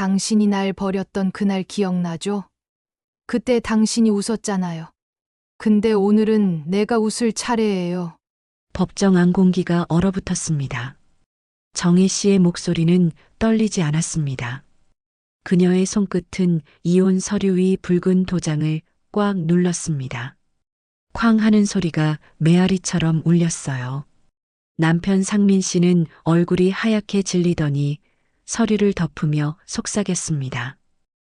당신이 날 버렸던 그날 기억나죠? 그때 당신이 웃었잖아요. 근데 오늘은 내가 웃을 차례예요. 법정 안공기가 얼어붙었습니다. 정희 씨의 목소리는 떨리지 않았습니다. 그녀의 손끝은 이혼 서류 위 붉은 도장을 꽉 눌렀습니다. 쾅 하는 소리가 메아리처럼 울렸어요. 남편 상민 씨는 얼굴이 하얗게 질리더니 서류를 덮으며 속삭였습니다.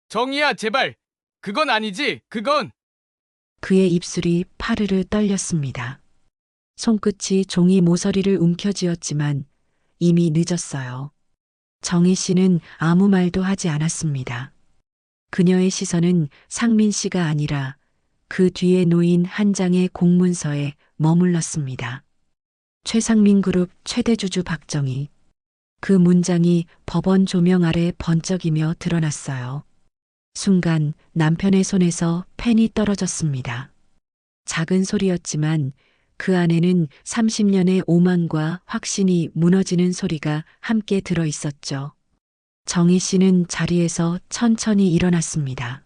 정희야, 제발. 그건 아니지, 그건. 그의 입술이 파르르 떨렸습니다. 손끝이 종이 모서리를 움켜쥐었지만 이미 늦었어요. 정희 씨는 아무 말도 하지 않았습니다. 그녀의 시선은 상민 씨가 아니라 그 뒤에 놓인 한 장의 공문서에 머물렀습니다. 최상민 그룹 최대주주 박정희. 그 문장이 법원 조명 아래 번쩍이며 드러났어요. 순간 남편의 손에서 펜이 떨어졌습니다. 작은 소리였지만 그 안에는 30년의 오만과 확신이 무너지는 소리가 함께 들어 있었죠. 정희 씨는 자리에서 천천히 일어났습니다.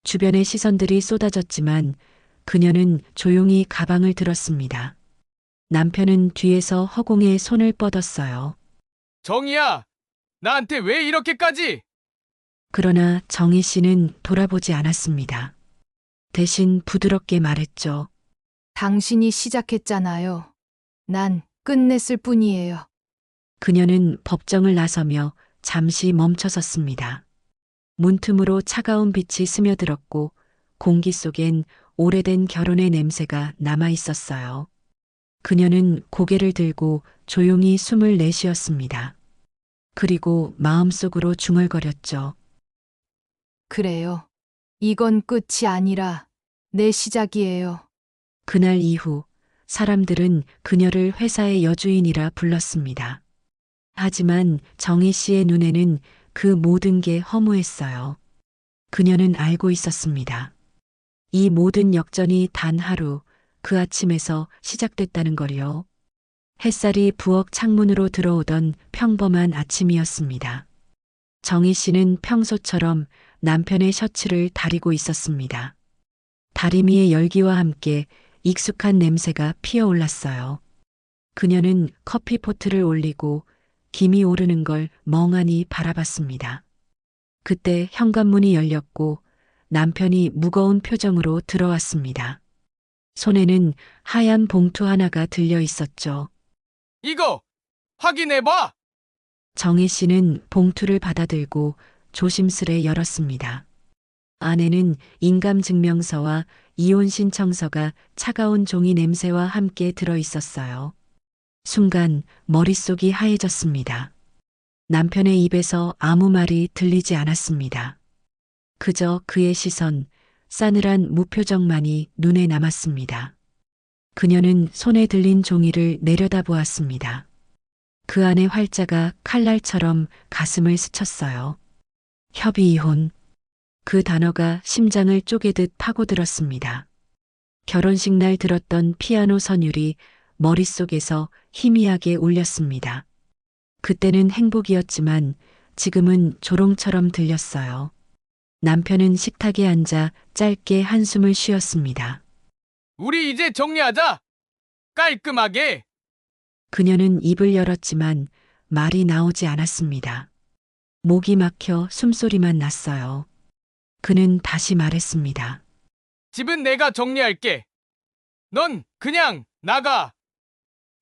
주변의 시선들이 쏟아졌지만 그녀는 조용히 가방을 들었습니다. 남편은 뒤에서 허공에 손을 뻗었어요. 정희야, 나한테 왜 이렇게까지? 그러나 정희 씨는 돌아보지 않았습니다. 대신 부드럽게 말했죠. 당신이 시작했잖아요. 난 끝냈을 뿐이에요. 그녀는 법정을 나서며 잠시 멈춰섰습니다. 문틈으로 차가운 빛이 스며들었고 공기 속엔 오래된 결혼의 냄새가 남아 있었어요. 그녀는 고개를 들고 조용히 숨을 내쉬었습니다. 그리고 마음속으로 중얼거렸죠. 그래요. 이건 끝이 아니라 내 시작이에요. 그날 이후 사람들은 그녀를 회사의 여주인이라 불렀습니다. 하지만 정희 씨의 눈에는 그 모든 게 허무했어요. 그녀는 알고 있었습니다. 이 모든 역전이 단 하루 그 아침에서 시작됐다는 걸요. 햇살이 부엌 창문으로 들어오던 평범한 아침이었습니다. 정희 씨는 평소처럼 남편의 셔츠를 다리고 있었습니다. 다리미의 열기와 함께 익숙한 냄새가 피어올랐어요. 그녀는 커피포트를 올리고 김이 오르는 걸 멍하니 바라봤습니다. 그때 현관문이 열렸고 남편이 무거운 표정으로 들어왔습니다. 손에는 하얀 봉투 하나가 들려 있었죠. 이거 확인해봐. 정희 씨는 봉투를 받아들고 조심스레 열었습니다. 안에는 인감증명서와 이혼 신청서가 차가운 종이 냄새와 함께 들어 있었어요. 순간 머릿속이 하얘졌습니다. 남편의 입에서 아무 말이 들리지 않았습니다. 그저 그의 시선, 싸늘한 무표정만이 눈에 남았습니다. 그녀는 손에 들린 종이를 내려다보았습니다. 그 안의 활자가 칼날처럼 가슴을 스쳤어요. 협의 이혼. 그 단어가 심장을 쪼개듯 파고들었습니다. 결혼식 날 들었던 피아노 선율이 머릿속에서 희미하게 울렸습니다. 그때는 행복이었지만 지금은 조롱처럼 들렸어요. 남편은 식탁에 앉아 짧게 한숨을 쉬었습니다. 우리 이제 정리하자. 깔끔하게. 그녀는 입을 열었지만 말이 나오지 않았습니다. 목이 막혀 숨소리만 났어요. 그는 다시 말했습니다. 집은 내가 정리할게. 넌 그냥 나가.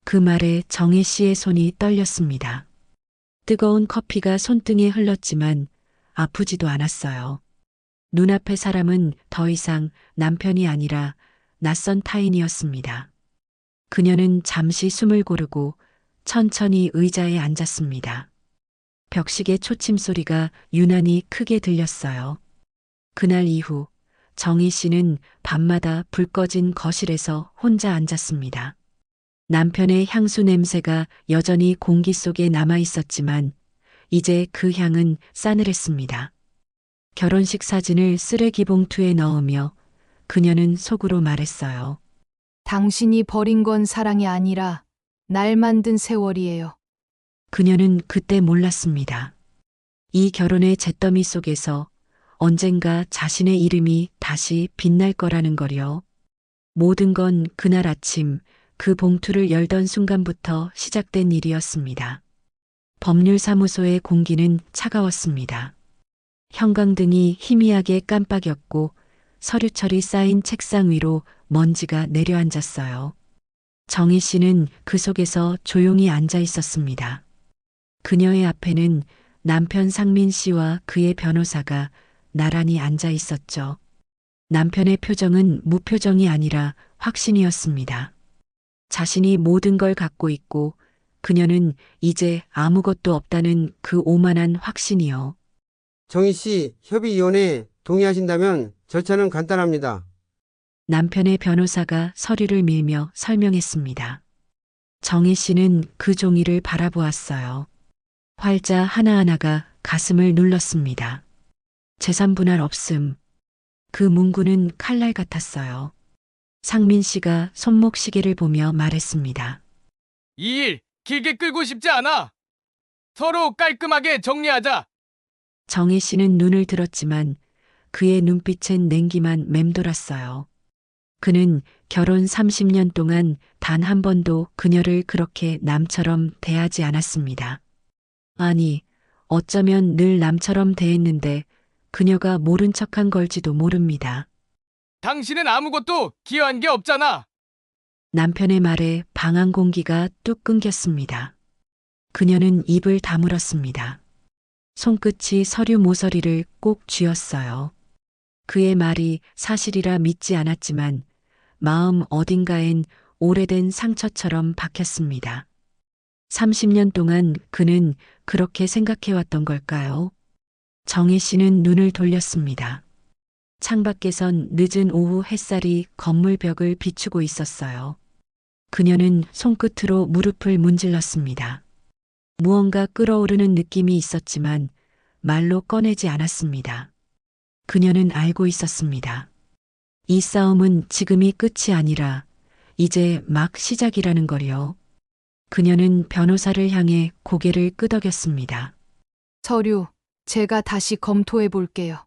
그 말에 정혜 씨의 손이 떨렸습니다. 뜨거운 커피가 손등에 흘렀지만 아프지도 않았어요. 눈앞의 사람은 더 이상 남편이 아니라 낯선 타인이었습니다. 그녀는 잠시 숨을 고르고 천천히 의자에 앉았습니다. 벽식의 초침 소리가 유난히 크게 들렸어요. 그날 이후 정희 씨는 밤마다 불 꺼진 거실에서 혼자 앉았습니다. 남편의 향수 냄새가 여전히 공기 속에 남아 있었지만 이제 그 향은 싸늘했습니다. 결혼식 사진을 쓰레기 봉투에 넣으며 그녀는 속으로 말했어요. 당신이 버린 건 사랑이 아니라 날 만든 세월이에요. 그녀는 그때 몰랐습니다. 이 결혼의 잿더미 속에서 언젠가 자신의 이름이 다시 빛날 거라는 거요. 모든 건 그날 아침 그 봉투를 열던 순간부터 시작된 일이었습니다. 법률사무소의 공기는 차가웠습니다. 형광등이 희미하게 깜빡였고 서류철이 쌓인 책상 위로 먼지가 내려앉았어요. 정희 씨는 그 속에서 조용히 앉아 있었습니다. 그녀의 앞에는 남편 상민 씨와 그의 변호사가 나란히 앉아 있었죠. 남편의 표정은 무표정이 아니라 확신이었습니다. 자신이 모든 걸 갖고 있고 그녀는 이제 아무것도 없다는 그 오만한 확신이요. 정희 씨 협의위원회에 동의하신다면 절차는 간단합니다. 남편의 변호사가 서류를 밀며 설명했습니다. 정희 씨는 그 종이를 바라보았어요. 활자 하나하나가 가슴을 눌렀습니다. 재산 분할 없음. 그 문구는 칼날 같았어요. 상민 씨가 손목 시계를 보며 말했습니다. 이 일 길게 끌고 싶지 않아. 서로 깔끔하게 정리하자. 정희 씨는 눈을 들었지만 그의 눈빛엔 냉기만 맴돌았어요. 그는 결혼 30년 동안 단 한 번도 그녀를 그렇게 남처럼 대하지 않았습니다. 아니, 어쩌면 늘 남처럼 대했는데 그녀가 모른 척한 걸지도 모릅니다. 당신은 아무것도 기여한 게 없잖아. 남편의 말에 방한 공기가 뚝 끊겼습니다. 그녀는 입을 다물었습니다. 손끝이 서류 모서리를 꼭 쥐었어요. 그의 말이 사실이라 믿지 않았지만 마음 어딘가엔 오래된 상처처럼 박혔습니다. 30년 동안 그는 그렇게 생각해왔던 걸까요? 정희 씨는 눈을 돌렸습니다. 창밖에선 늦은 오후 햇살이 건물 벽을 비추고 있었어요. 그녀는 손끝으로 무릎을 문질렀습니다. 무언가 끓어오르는 느낌이 있었지만 말로 꺼내지 않았습니다. 그녀는 알고 있었습니다. 이 싸움은 지금이 끝이 아니라 이제 막 시작이라는 거요. 그녀는 변호사를 향해 고개를 끄덕였습니다. 서류, 제가 다시 검토해 볼게요.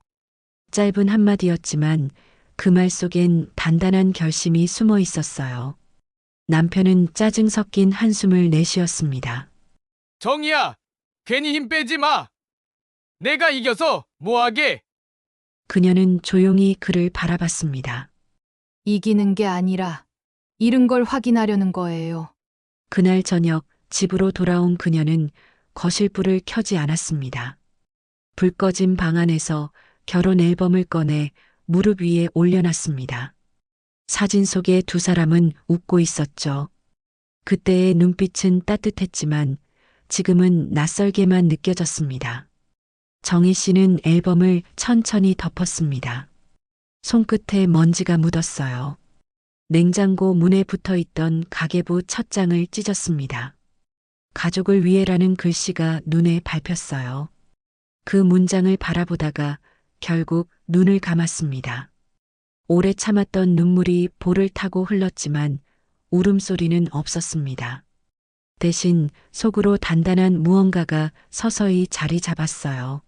짧은 한마디였지만 그 말 속엔 단단한 결심이 숨어 있었어요. 남편은 짜증 섞인 한숨을 내쉬었습니다. 정희야, 괜히 힘 빼지 마. 내가 이겨서 뭐하게? 그녀는 조용히 그를 바라봤습니다. 이기는 게 아니라 잃은 걸 확인하려는 거예요. 그날 저녁 집으로 돌아온 그녀는 거실불을 켜지 않았습니다. 불 꺼진 방 안에서 결혼 앨범을 꺼내 무릎 위에 올려놨습니다. 사진 속의 두 사람은 웃고 있었죠. 그때의 눈빛은 따뜻했지만 지금은 낯설게만 느껴졌습니다. 정희 씨는 앨범을 천천히 덮었습니다. 손끝에 먼지가 묻었어요. 냉장고 문에 붙어 있던 가계부 첫 장을 찢었습니다. 가족을 위해라는 글씨가 눈에 밟혔어요. 그 문장을 바라보다가 결국 눈을 감았습니다. 오래 참았던 눈물이 볼을 타고 흘렀지만 울음소리는 없었습니다. 대신 속으로 단단한 무언가가 서서히 자리 잡았어요.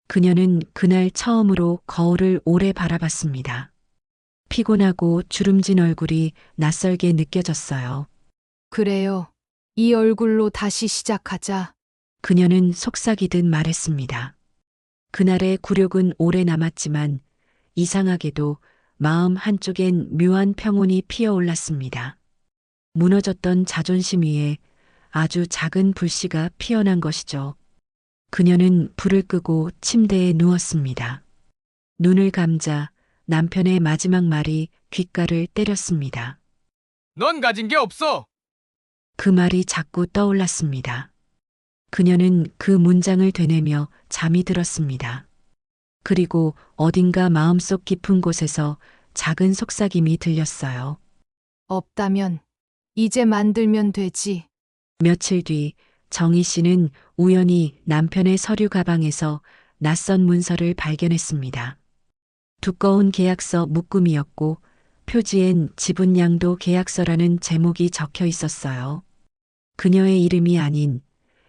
그녀는 그날 처음으로 거울을 오래 바라봤습니다. 피곤하고 주름진 얼굴이 낯설게 느껴졌어요. 그래요. 이 얼굴로 다시 시작하자. 그녀는 속삭이듯 말했습니다. 그날의 굴욕은 오래 남았지만 이상하게도 마음 한쪽엔 묘한 평온이 피어올랐습니다. 무너졌던 자존심 위에 아주 작은 불씨가 피어난 것이죠. 그녀는 불을 끄고 침대에 누웠습니다. 눈을 감자 남편의 마지막 말이 귓가를 때렸습니다. 넌 가진 게 없어. 그 말이 자꾸 떠올랐습니다. 그녀는 그 문장을 되뇌며 잠이 들었습니다. 그리고 어딘가 마음속 깊은 곳에서 작은 속삭임이 들렸어요. 없다면 이제 만들면 되지. 며칠 뒤 정희 씨는 우연히 남편의 서류 가방에서 낯선 문서를 발견했습니다. 두꺼운 계약서 묶음이었고 표지엔 지분양도 계약서라는 제목이 적혀 있었어요. 그녀의 이름이 아닌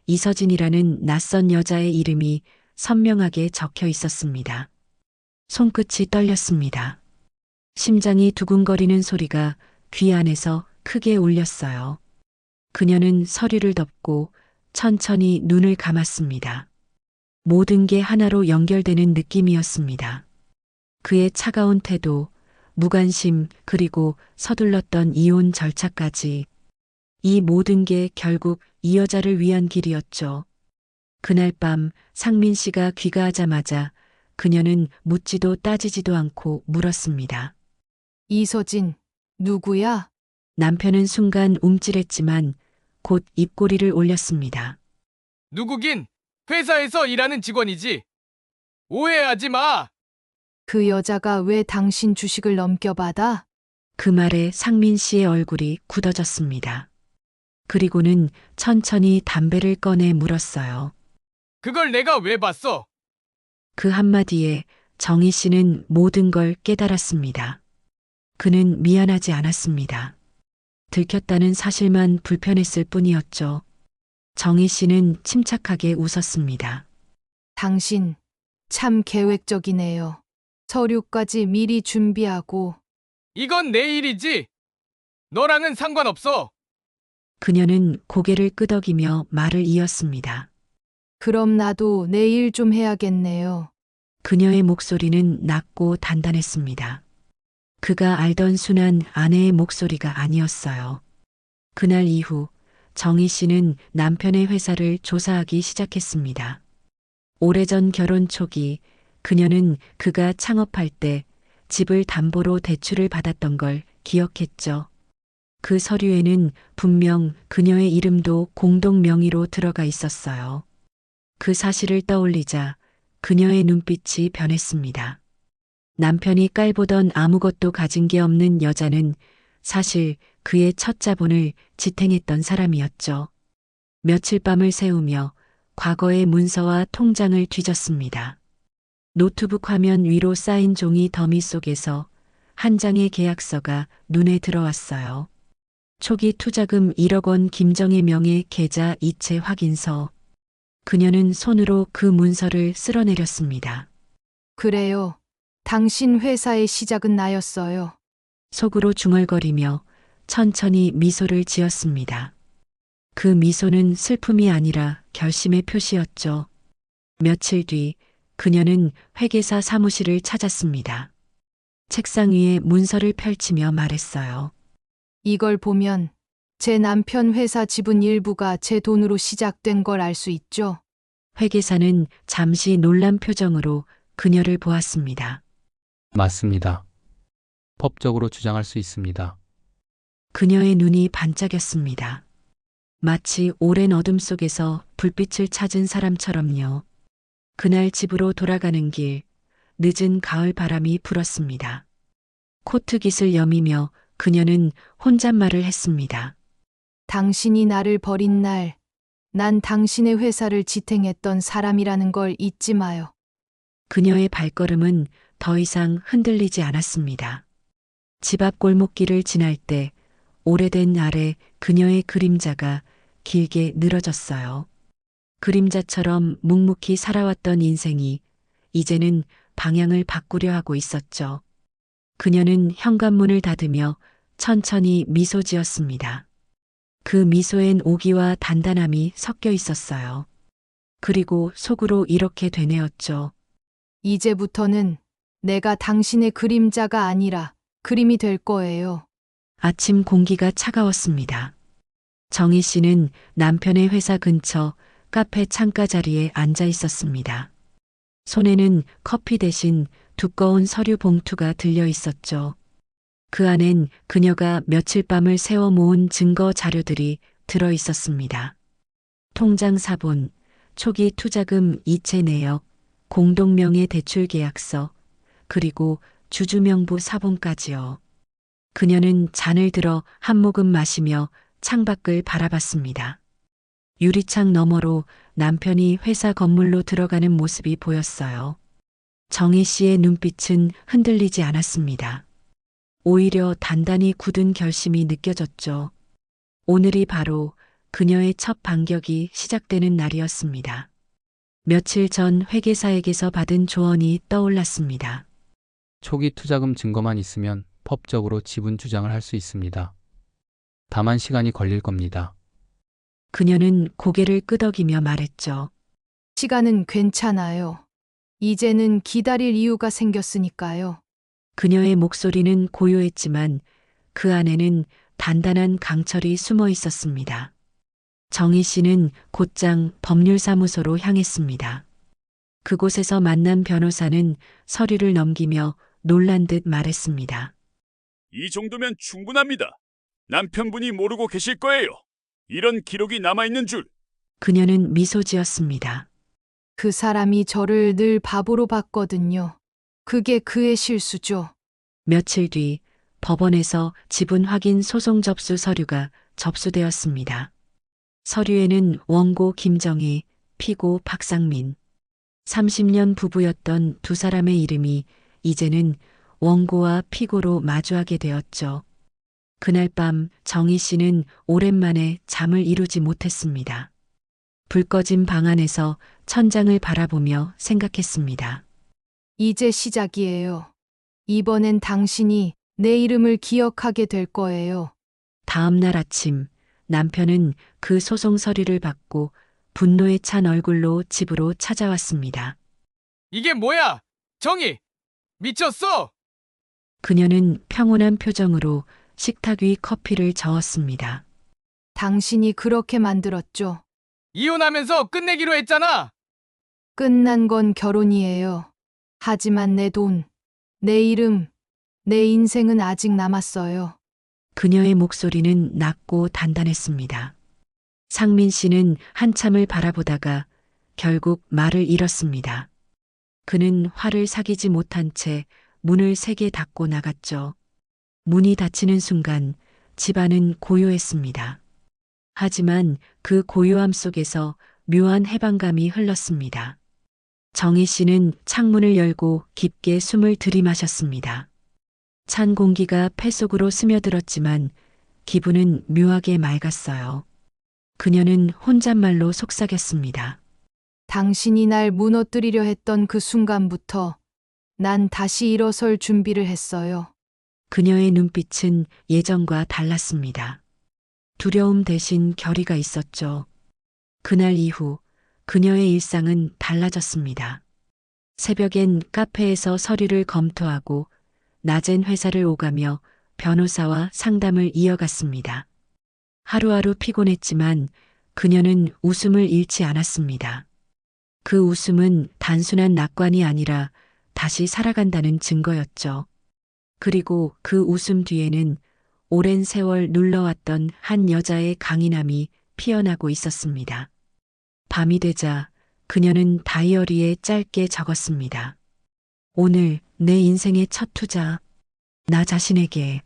이서진이라는 낯선 여자의 이름이 선명하게 적혀 있었습니다. 손끝이 떨렸습니다. 심장이 두근거리는 소리가 귀 안에서 크게 울렸어요. 그녀는 서류를 덮고 천천히 눈을 감았습니다. 모든 게 하나로 연결되는 느낌이었습니다. 그의 차가운 태도, 무관심, 그리고 서둘렀던 이혼 절차까지. 이 모든 게 결국 이 여자를 위한 길이었죠. 그날 밤 상민 씨가 귀가하자마자 그녀는 묻지도 따지지도 않고 물었습니다. 이서진, 누구야? 남편은 순간 움찔했지만 곧 입꼬리를 올렸습니다. 누구긴 회사에서 일하는 직원이지. 오해하지 마. 그 여자가 왜 당신 주식을 넘겨받아? 그 말에 상민 씨의 얼굴이 굳어졌습니다. 그리고는 천천히 담배를 꺼내 물었어요. 그걸 내가 왜 봤어? 그 한마디에 정희 씨는 모든 걸 깨달았습니다. 그는 미안하지 않았습니다. 들켰다는 사실만 불편했을 뿐이었죠. 정희 씨는 침착하게 웃었습니다. 당신, 참 계획적이네요. 서류까지 미리 준비하고. 이건 내 일이지. 너랑은 상관없어. 그녀는 고개를 끄덕이며 말을 이었습니다. 그럼 나도 내일 좀 해야겠네요. 그녀의 목소리는 낮고 단단했습니다. 그가 알던 순한 아내의 목소리가 아니었어요. 그날 이후 정희 씨는 남편의 회사를 조사하기 시작했습니다. 오래전 결혼 초기 그녀는 그가 창업할 때 집을 담보로 대출을 받았던 걸 기억했죠. 그 서류에는 분명 그녀의 이름도 공동 명의로 들어가 있었어요. 그 사실을 떠올리자 그녀의 눈빛이 변했습니다. 남편이 깔보던 아무것도 가진 게 없는 여자는 사실 그의 첫 자본을 지탱했던 사람이었죠. 며칠 밤을 새우며 과거의 문서와 통장을 뒤졌습니다. 노트북 화면 위로 쌓인 종이 더미 속에서 한 장의 계약서가 눈에 들어왔어요. 초기 투자금 1억 원 김정의 명의 계좌 이체 확인서. 그녀는 손으로 그 문서를 쓸어내렸습니다. 그래요. 당신 회사의 시작은 나였어요. 속으로 중얼거리며 천천히 미소를 지었습니다. 그 미소는 슬픔이 아니라 결심의 표시였죠. 며칠 뒤 그녀는 회계사 사무실을 찾았습니다. 책상 위에 문서를 펼치며 말했어요. 이걸 보면 제 남편 회사 지분 일부가 제 돈으로 시작된 걸 알 수 있죠. 회계사는 잠시 놀란 표정으로 그녀를 보았습니다. 맞습니다. 법적으로 주장할 수 있습니다. 그녀의 눈이 반짝였습니다. 마치 오랜 어둠 속에서 불빛을 찾은 사람처럼요. 그날 집으로 돌아가는 길, 늦은 가을 바람이 불었습니다. 코트깃을 여미며 그녀는 혼잣말을 했습니다. 당신이 나를 버린 날, 난 당신의 회사를 지탱했던 사람이라는 걸 잊지 마요. 그녀의 발걸음은 더 이상 흔들리지 않았습니다. 집 앞 골목길을 지날 때 오래된 아래 그녀의 그림자가 길게 늘어졌어요. 그림자처럼 묵묵히 살아왔던 인생이 이제는 방향을 바꾸려 하고 있었죠. 그녀는 현관문을 닫으며 천천히 미소 지었습니다. 그 미소엔 오기와 단단함이 섞여 있었어요. 그리고 속으로 이렇게 되뇌었죠. 이제부터는 내가 당신의 그림자가 아니라 그림이 될 거예요. 아침 공기가 차가웠습니다. 정희 씨는 남편의 회사 근처 카페 창가 자리에 앉아 있었습니다. 손에는 커피 대신 두꺼운 서류 봉투가 들려 있었죠. 그 안엔 그녀가 며칠 밤을 새워 모은 증거 자료들이 들어 있었습니다. 통장 사본, 초기 투자금 이체 내역, 공동명의 대출 계약서, 그리고 주주명부 사본까지요. 그녀는 잔을 들어 한 모금 마시며 창밖을 바라봤습니다. 유리창 너머로 남편이 회사 건물로 들어가는 모습이 보였어요. 정희 씨의 눈빛은 흔들리지 않았습니다. 오히려 단단히 굳은 결심이 느껴졌죠. 오늘이 바로 그녀의 첫 반격이 시작되는 날이었습니다. 며칠 전 회계사에게서 받은 조언이 떠올랐습니다. 초기 투자금 증거만 있으면 법적으로 지분 주장을 할 수 있습니다. 다만 시간이 걸릴 겁니다. 그녀는 고개를 끄덕이며 말했죠. 시간은 괜찮아요. 이제는 기다릴 이유가 생겼으니까요. 그녀의 목소리는 고요했지만 그 안에는 단단한 강철이 숨어 있었습니다. 정희 씨는 곧장 법률사무소로 향했습니다. 그곳에서 만난 변호사는 서류를 넘기며 놀란 듯 말했습니다. 이 정도면 충분합니다. 남편분이 모르고 계실 거예요. 이런 기록이 남아있는 줄. 그녀는 미소 지었습니다. 그 사람이 저를 늘 바보로 봤거든요. 그게 그의 실수죠. 며칠 뒤 법원에서 지분 확인 소송 접수 서류가 접수되었습니다. 서류에는 원고 김정희, 피고 박상민, 30년 부부였던 두 사람의 이름이 이제는 원고와 피고로 마주하게 되었죠. 그날 밤 정희 씨는 오랜만에 잠을 이루지 못했습니다. 불 꺼진 방 안에서 천장을 바라보며 생각했습니다. 이제 시작이에요. 이번엔 당신이 내 이름을 기억하게 될 거예요. 다음 날 아침 남편은 그 소송 서류를 받고 분노에 찬 얼굴로 집으로 찾아왔습니다. 이게 뭐야? 정희! 미쳤어! 그녀는 평온한 표정으로 식탁 위 커피를 저었습니다. 당신이 그렇게 만들었죠. 이혼하면서 끝내기로 했잖아! 끝난 건 결혼이에요. 하지만 내 돈, 내 이름, 내 인생은 아직 남았어요. 그녀의 목소리는 낮고 단단했습니다. 상민 씨는 한참을 바라보다가 결국 말을 잃었습니다. 그는 화를 사귀지 못한 채 문을 세게 닫고 나갔죠. 문이 닫히는 순간 집안은 고요했습니다. 하지만 그 고요함 속에서 묘한 해방감이 흘렀습니다. 정희 씨는 창문을 열고 깊게 숨을 들이마셨습니다. 찬 공기가 폐 속으로 스며들었지만 기분은 묘하게 맑았어요. 그녀는 혼잣말로 속삭였습니다. 당신이 날 무너뜨리려 했던 그 순간부터 난 다시 일어설 준비를 했어요. 그녀의 눈빛은 예전과 달랐습니다. 두려움 대신 결의가 있었죠. 그날 이후 그녀의 일상은 달라졌습니다. 새벽엔 카페에서 서류를 검토하고 낮엔 회사를 오가며 변호사와 상담을 이어갔습니다. 하루하루 피곤했지만 그녀는 웃음을 잃지 않았습니다. 그 웃음은 단순한 낙관이 아니라 다시 살아간다는 증거였죠. 그리고 그 웃음 뒤에는 오랜 세월 눌러왔던 한 여자의 강인함이 피어나고 있었습니다. 밤이 되자 그녀는 다이어리에 짧게 적었습니다. 오늘 내 인생의 첫 투자, 나 자신에게.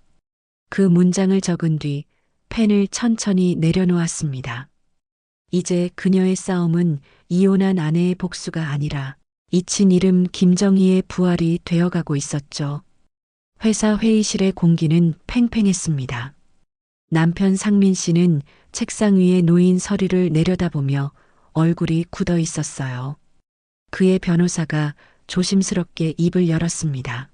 그 문장을 적은 뒤 펜을 천천히 내려놓았습니다. 이제 그녀의 싸움은 이혼한 아내의 복수가 아니라 잊힌 이름 김정희의 부활이 되어가고 있었죠. 회사 회의실의 공기는 팽팽했습니다. 남편 상민 씨는 책상 위에 놓인 서류를 내려다보며 얼굴이 굳어 있었어요. 그의 변호사가 조심스럽게 입을 열었습니다.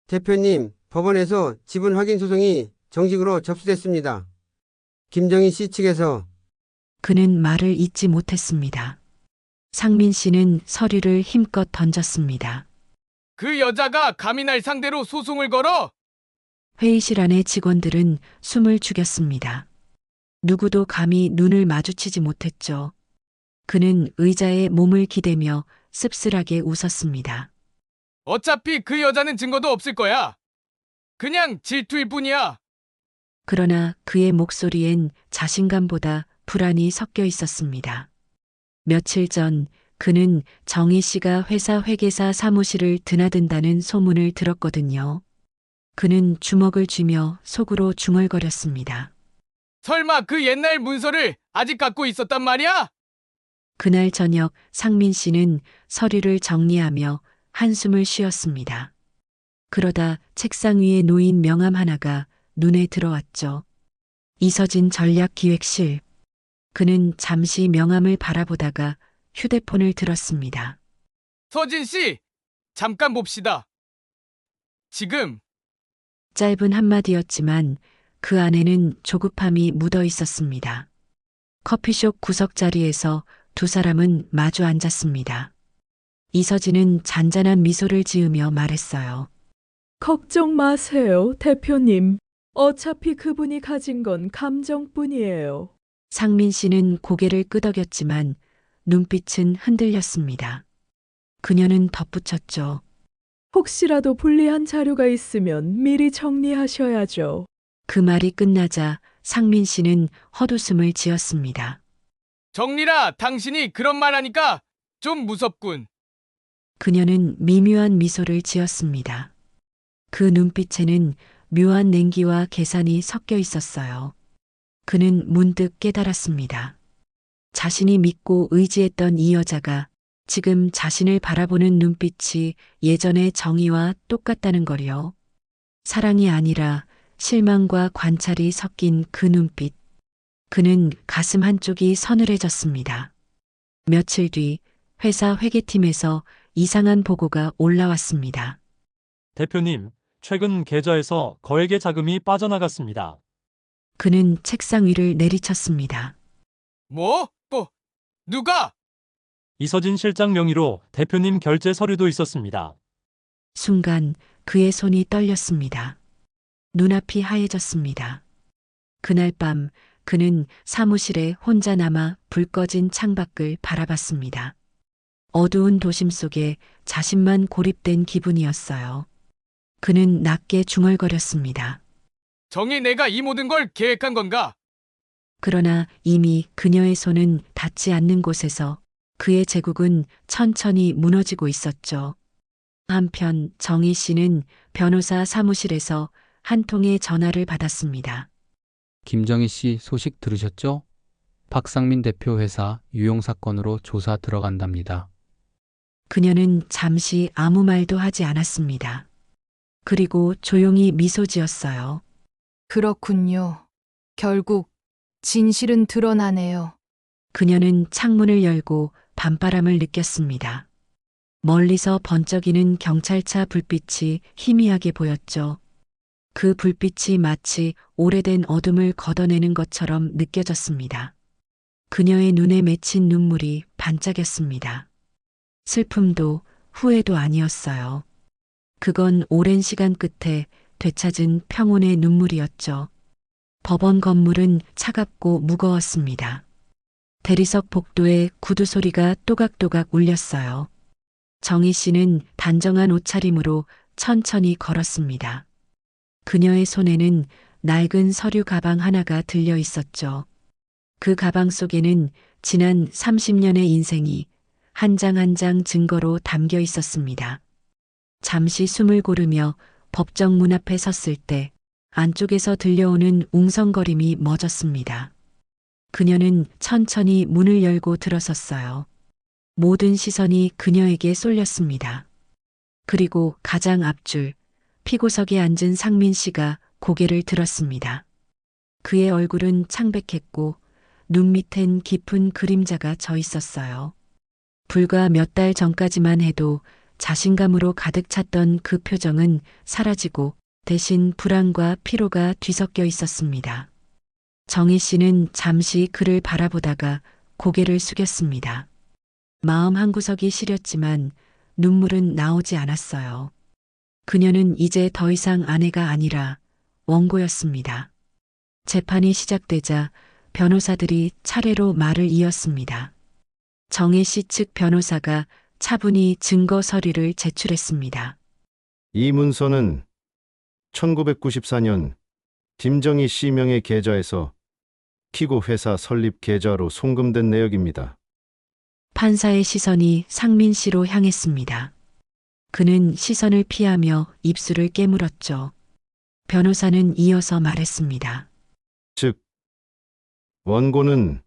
대표님, 법원에서 지분 확인 소송이 정식으로 접수됐습니다. 김정희 씨 측에서 그는 말을 잇지 못했습니다. 상민 씨는 서류를 힘껏 던졌습니다. 그 여자가 감히 날 상대로 소송을 걸어? 회의실 안의 직원들은 숨을 죽였습니다. 누구도 감히 눈을 마주치지 못했죠. 그는 의자에 몸을 기대며 씁쓸하게 웃었습니다. 어차피 그 여자는 증거도 없을 거야. 그냥 질투일 뿐이야. 그러나 그의 목소리엔 자신감보다 불안이 섞여 있었습니다. 며칠 전 그는 정희 씨가 회사 회계사 사무실을 드나든다는 소문을 들었거든요. 그는 주먹을 쥐며 속으로 중얼거렸습니다. 설마 그 옛날 문서를 아직 갖고 있었단 말이야? 그날 저녁 상민 씨는 서류를 정리하며 한숨을 쉬었습니다. 그러다 책상 위에 놓인 명함 하나가 눈에 들어왔죠. 이서진 전략기획실. 그는 잠시 명함을 바라보다가 휴대폰을 들었습니다. 서진 씨, 잠깐 봅시다. 지금 짧은 한마디였지만 그 안에는 조급함이 묻어 있었습니다. 커피숍 구석 자리에서 두 사람은 마주 앉았습니다. 이서진은 잔잔한 미소를 지으며 말했어요. 걱정 마세요, 대표님. 어차피 그분이 가진 건 감정뿐이에요. 상민 씨는 고개를 끄덕였지만 눈빛은 흔들렸습니다. 그녀는 덧붙였죠. 혹시라도 불리한 자료가 있으면 미리 정리하셔야죠. 그 말이 끝나자 상민 씨는 헛웃음을 지었습니다. 정리라 당신이 그런 말 하니까 좀 무섭군. 그녀는 미묘한 미소를 지었습니다. 그 눈빛에는 묘한 냉기와 계산이 섞여 있었어요. 그는 문득 깨달았습니다. 자신이 믿고 의지했던 이 여자가 지금 자신을 바라보는 눈빛이 예전의 정의와 똑같다는 걸요. 사랑이 아니라 실망과 관찰이 섞인 그 눈빛. 그는 가슴 한쪽이 서늘해졌습니다. 며칠 뒤 회사 회계팀에서 이상한 보고가 올라왔습니다. 대표님, 최근 계좌에서 거액의 자금이 빠져나갔습니다. 그는 책상 위를 내리쳤습니다. 뭐? 누가? 이서진 실장 명의로 대표님 결제 서류도 있었습니다. 순간 그의 손이 떨렸습니다. 눈앞이 하얘졌습니다. 그날 밤 그는 사무실에 혼자 남아 불 꺼진 창밖을 바라봤습니다. 어두운 도심 속에 자신만 고립된 기분이었어요. 그는 낮게 중얼거렸습니다. 정이 내가 이 모든 걸 계획한 건가? 그러나 이미 그녀의 손은 닿지 않는 곳에서 그의 제국은 천천히 무너지고 있었죠. 한편 정희 씨는 변호사 사무실에서 한 통의 전화를 받았습니다. 김정희 씨 소식 들으셨죠? 박상민 대표 회사 유용 사건으로 조사 들어간답니다. 그녀는 잠시 아무 말도 하지 않았습니다. 그리고 조용히 미소 지었어요. 그렇군요. 결국 진실은 드러나네요. 그녀는 창문을 열고 밤바람을 느꼈습니다. 멀리서 번쩍이는 경찰차 불빛이 희미하게 보였죠. 그 불빛이 마치 오래된 어둠을 걷어내는 것처럼 느껴졌습니다. 그녀의 눈에 맺힌 눈물이 반짝였습니다. 슬픔도 후회도 아니었어요. 그건 오랜 시간 끝에 되찾은 평온의 눈물이었죠. 법원 건물은 차갑고 무거웠습니다. 대리석 복도에 구두 소리가 또각또각 울렸어요. 정희 씨는 단정한 옷차림으로 천천히 걸었습니다. 그녀의 손에는 낡은 서류 가방 하나가 들려 있었죠. 그 가방 속에는 지난 30년의 인생이 한 장 한 장 증거로 담겨 있었습니다. 잠시 숨을 고르며 법정 문 앞에 섰을 때 안쪽에서 들려오는 웅성거림이 멎었습니다. 그녀는 천천히 문을 열고 들어섰어요. 모든 시선이 그녀에게 쏠렸습니다. 그리고 가장 앞줄, 피고석에 앉은 상민 씨가 고개를 들었습니다. 그의 얼굴은 창백했고 눈 밑엔 깊은 그림자가 져 있었어요. 불과 몇 달 전까지만 해도 자신감으로 가득 찼던 그 표정은 사라지고 대신 불안과 피로가 뒤섞여 있었습니다. 정희 씨는 잠시 그를 바라보다가 고개를 숙였습니다. 마음 한구석이 시렸지만 눈물은 나오지 않았어요. 그녀는 이제 더 이상 아내가 아니라 원고였습니다. 재판이 시작되자 변호사들이 차례로 말을 이었습니다. 정혜 씨 측 변호사가 차분히 증거 서류를 제출했습니다. 이 문서는 1994년 김정희 씨 명의 계좌에서 키고 회사 설립 계좌로 송금된 내역입니다. 판사의 시선이 상민 씨로 향했습니다. 그는 시선을 피하며 입술을 깨물었죠. 변호사는 이어서 말했습니다. 즉, 원고는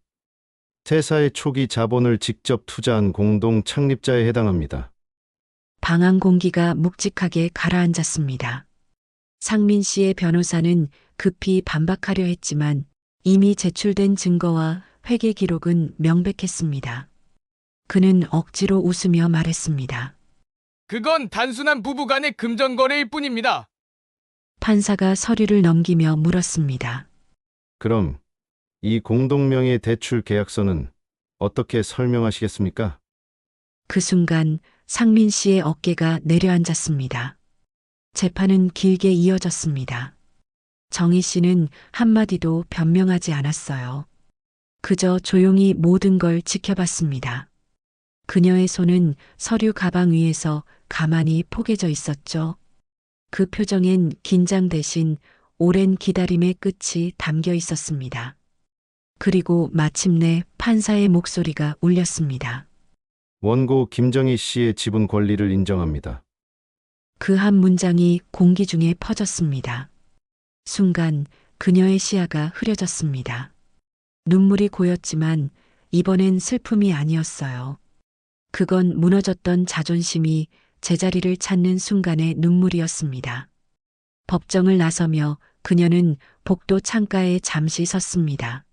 퇴사의 초기 자본을 직접 투자한 공동 창립자에 해당합니다. 방안 공기가 묵직하게 가라앉았습니다. 상민 씨의 변호사는 급히 반박하려 했지만 이미 제출된 증거와 회계 기록은 명백했습니다. 그는 억지로 웃으며 말했습니다. 그건 단순한 부부간의 금전거래일 뿐입니다. 판사가 서류를 넘기며 물었습니다. 그럼 이 공동명의 대출 계약서는 어떻게 설명하시겠습니까? 그 순간 상민 씨의 어깨가 내려앉았습니다. 재판은 길게 이어졌습니다. 정희 씨는 한마디도 변명하지 않았어요. 그저 조용히 모든 걸 지켜봤습니다. 그녀의 손은 서류 가방 위에서 가만히 포개져 있었죠. 그 표정엔 긴장 대신 오랜 기다림의 끝이 담겨 있었습니다. 그리고 마침내 판사의 목소리가 울렸습니다. 원고 김정희 씨의 지분 권리를 인정합니다. 그 한 문장이 공기 중에 퍼졌습니다. 순간 그녀의 시야가 흐려졌습니다. 눈물이 고였지만 이번엔 슬픔이 아니었어요. 그건 무너졌던 자존심이 제자리를 찾는 순간의 눈물이었습니다. 법정을 나서며 그녀는 복도 창가에 잠시 섰습니다.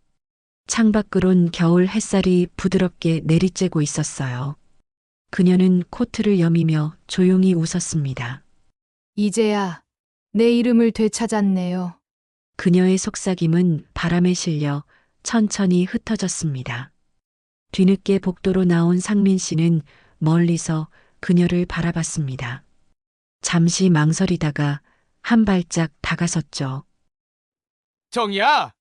창밖으론 겨울 햇살이 부드럽게 내리쬐고 있었어요. 그녀는 코트를 여미며 조용히 웃었습니다. 이제야 내 이름을 되찾았네요. 그녀의 속삭임은 바람에 실려 천천히 흩어졌습니다. 뒤늦게 복도로 나온 상민 씨는 멀리서 그녀를 바라봤습니다. 잠시 망설이다가 한 발짝 다가섰죠. 정희야!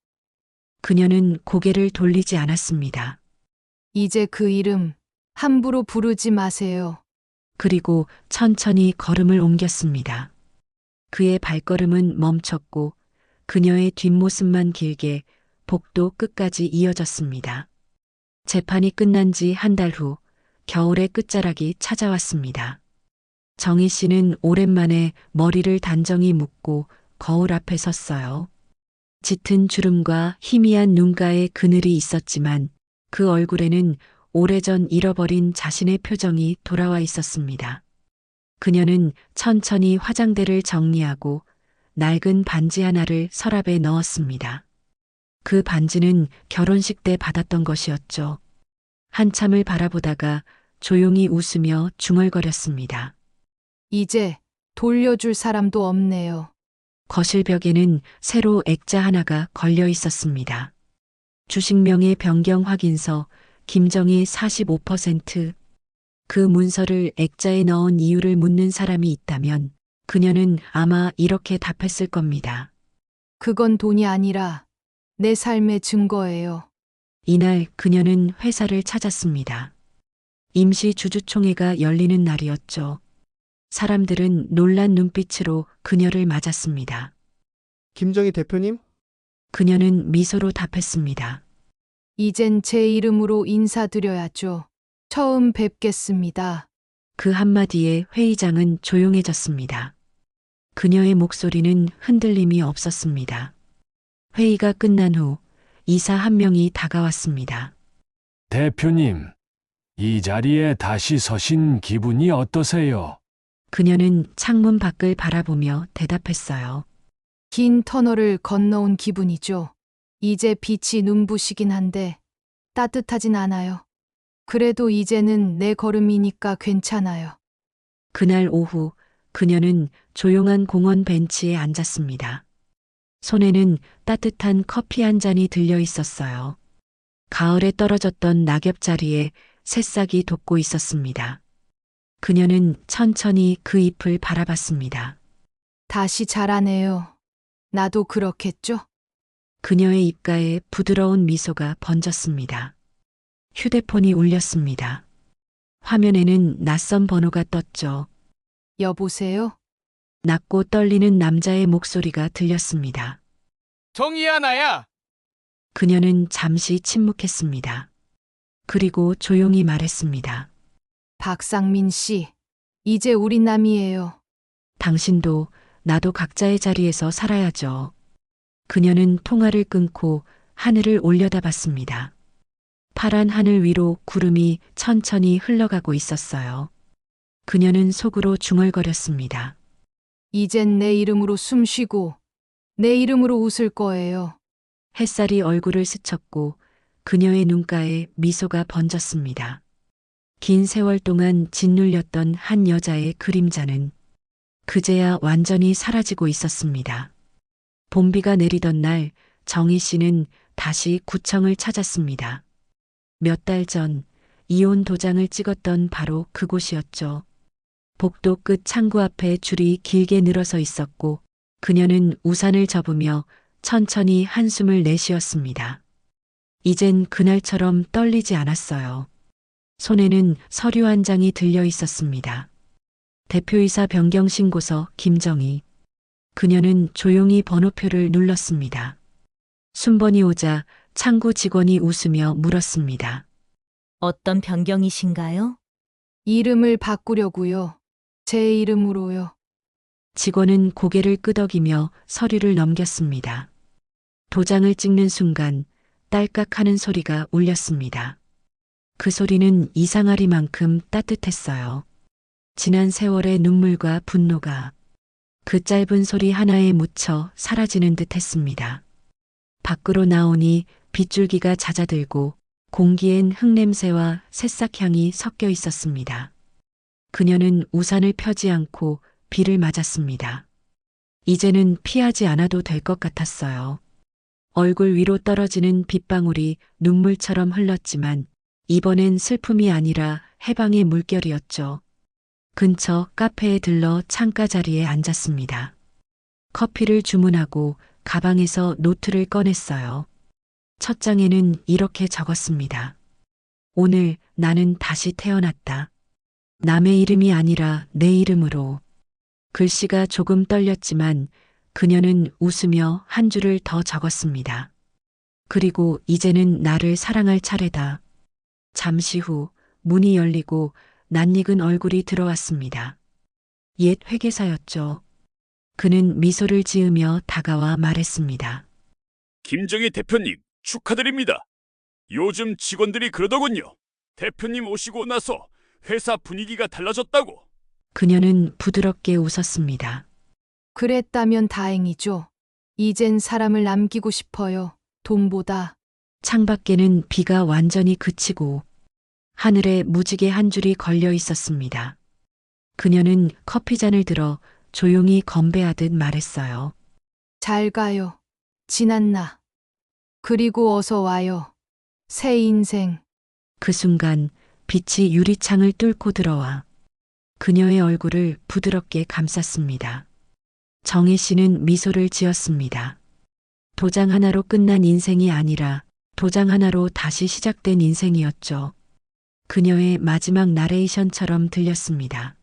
그녀는 고개를 돌리지 않았습니다. 이제 그 이름 함부로 부르지 마세요. 그리고 천천히 걸음을 옮겼습니다. 그의 발걸음은 멈췄고 그녀의 뒷모습만 길게 복도 끝까지 이어졌습니다. 재판이 끝난 지 한 달 후 겨울의 끝자락이 찾아왔습니다. 정희 씨는 오랜만에 머리를 단정히 묶고 거울 앞에 섰어요. 짙은 주름과 희미한 눈가에 그늘이 있었지만 그 얼굴에는 오래전 잃어버린 자신의 표정이 돌아와 있었습니다. 그녀는 천천히 화장대를 정리하고 낡은 반지 하나를 서랍에 넣었습니다. 그 반지는 결혼식 때 받았던 것이었죠. 한참을 바라보다가 조용히 웃으며 중얼거렸습니다. 이제 돌려줄 사람도 없네요. 거실 벽에는 새로 액자 하나가 걸려 있었습니다. 주식명의 변경 확인서, 김정희 45%. 그 문서를 액자에 넣은 이유를 묻는 사람이 있다면 그녀는 아마 이렇게 답했을 겁니다. 그건 돈이 아니라 내 삶의 증거예요. 이날 그녀는 회사를 찾았습니다. 임시 주주총회가 열리는 날이었죠. 사람들은 놀란 눈빛으로 그녀를 맞았습니다. 김정희 대표님? 그녀는 미소로 답했습니다. 이젠 제 이름으로 인사드려야죠. 처음 뵙겠습니다. 그 한마디에 회의장은 조용해졌습니다. 그녀의 목소리는 흔들림이 없었습니다. 회의가 끝난 후 이사 한 명이 다가왔습니다. 대표님, 이 자리에 다시 서신 기분이 어떠세요? 그녀는 창문 밖을 바라보며 대답했어요. 긴 터널을 건너온 기분이죠. 이제 빛이 눈부시긴 한데 따뜻하진 않아요. 그래도 이제는 내 걸음이니까 괜찮아요. 그날 오후 그녀는 조용한 공원 벤치에 앉았습니다. 손에는 따뜻한 커피 한 잔이 들려 있었어요. 가을에 떨어졌던 낙엽자리에 새싹이 돋고 있었습니다. 그녀는 천천히 그 잎을 바라봤습니다. 다시 자라네요. 나도 그렇겠죠? 그녀의 입가에 부드러운 미소가 번졌습니다. 휴대폰이 울렸습니다. 화면에는 낯선 번호가 떴죠. 여보세요? 낮고 떨리는 남자의 목소리가 들렸습니다. 정희야, 나야! 그녀는 잠시 침묵했습니다. 그리고 조용히 말했습니다. 박상민 씨, 이제 우린 남이에요. 당신도 나도 각자의 자리에서 살아야죠. 그녀는 통화를 끊고 하늘을 올려다봤습니다. 파란 하늘 위로 구름이 천천히 흘러가고 있었어요. 그녀는 속으로 중얼거렸습니다. 이젠 내 이름으로 숨 쉬고 내 이름으로 웃을 거예요. 햇살이 얼굴을 스쳤고 그녀의 눈가에 미소가 번졌습니다. 긴 세월 동안 짓눌렸던 한 여자의 그림자는 그제야 완전히 사라지고 있었습니다. 봄비가 내리던 날 정희 씨는 다시 구청을 찾았습니다. 몇 달 전 이혼 도장을 찍었던 바로 그곳이었죠. 복도 끝 창구 앞에 줄이 길게 늘어서 있었고 그녀는 우산을 접으며 천천히 한숨을 내쉬었습니다. 이젠 그날처럼 떨리지 않았어요. 손에는 서류 한 장이 들려 있었습니다. 대표이사 변경 신고서 김정희. 그녀는 조용히 번호표를 눌렀습니다. 순번이 오자 창구 직원이 웃으며 물었습니다. 어떤 변경이신가요? 이름을 바꾸려고요. 제 이름으로요. 직원은 고개를 끄덕이며 서류를 넘겼습니다. 도장을 찍는 순간 딸깍하는 소리가 울렸습니다. 그 소리는 이상하리만큼 따뜻했어요. 지난 세월의 눈물과 분노가 그 짧은 소리 하나에 묻혀 사라지는 듯 했습니다. 밖으로 나오니 빗줄기가 잦아들고 공기엔 흙냄새와 새싹향이 섞여 있었습니다. 그녀는 우산을 펴지 않고 비를 맞았습니다. 이제는 피하지 않아도 될 것 같았어요. 얼굴 위로 떨어지는 빗방울이 눈물처럼 흘렀지만 이번엔 슬픔이 아니라 해방의 물결이었죠. 근처 카페에 들러 창가 자리에 앉았습니다. 커피를 주문하고 가방에서 노트를 꺼냈어요. 첫 장에는 이렇게 적었습니다. 오늘 나는 다시 태어났다. 남의 이름이 아니라 내 이름으로. 글씨가 조금 떨렸지만 그녀는 웃으며 한 줄을 더 적었습니다. 그리고 이제는 나를 사랑할 차례다. 잠시 후 문이 열리고 낯익은 얼굴이 들어왔습니다. 옛 회계사였죠. 그는 미소를 지으며 다가와 말했습니다. 김정희 대표님, 축하드립니다. 요즘 직원들이 그러더군요. 대표님 오시고 나서 회사 분위기가 달라졌다고. 그녀는 부드럽게 웃었습니다. 그랬다면 다행이죠. 이젠 사람을 남기고 싶어요. 돈보다. 창밖에는 비가 완전히 그치고 하늘에 무지개 한 줄이 걸려 있었습니다. 그녀는 커피잔을 들어 조용히 건배하듯 말했어요. 잘 가요. 지난 나. 그리고 어서 와요. 새 인생. 그 순간 빛이 유리창을 뚫고 들어와 그녀의 얼굴을 부드럽게 감쌌습니다. 정희 씨는 미소를 지었습니다. 도장 하나로 끝난 인생이 아니라 도장 하나로 다시 시작된 인생이었죠. 그녀의 마지막 나레이션처럼 들렸습니다.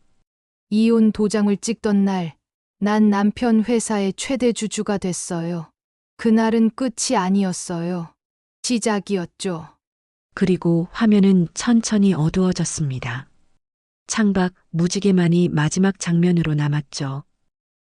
이혼 도장을 찍던 날, 난 남편 회사의 최대 주주가 됐어요. 그날은 끝이 아니었어요. 시작이었죠. 그리고 화면은 천천히 어두워졌습니다. 창밖 무지개만이 마지막 장면으로 남았죠.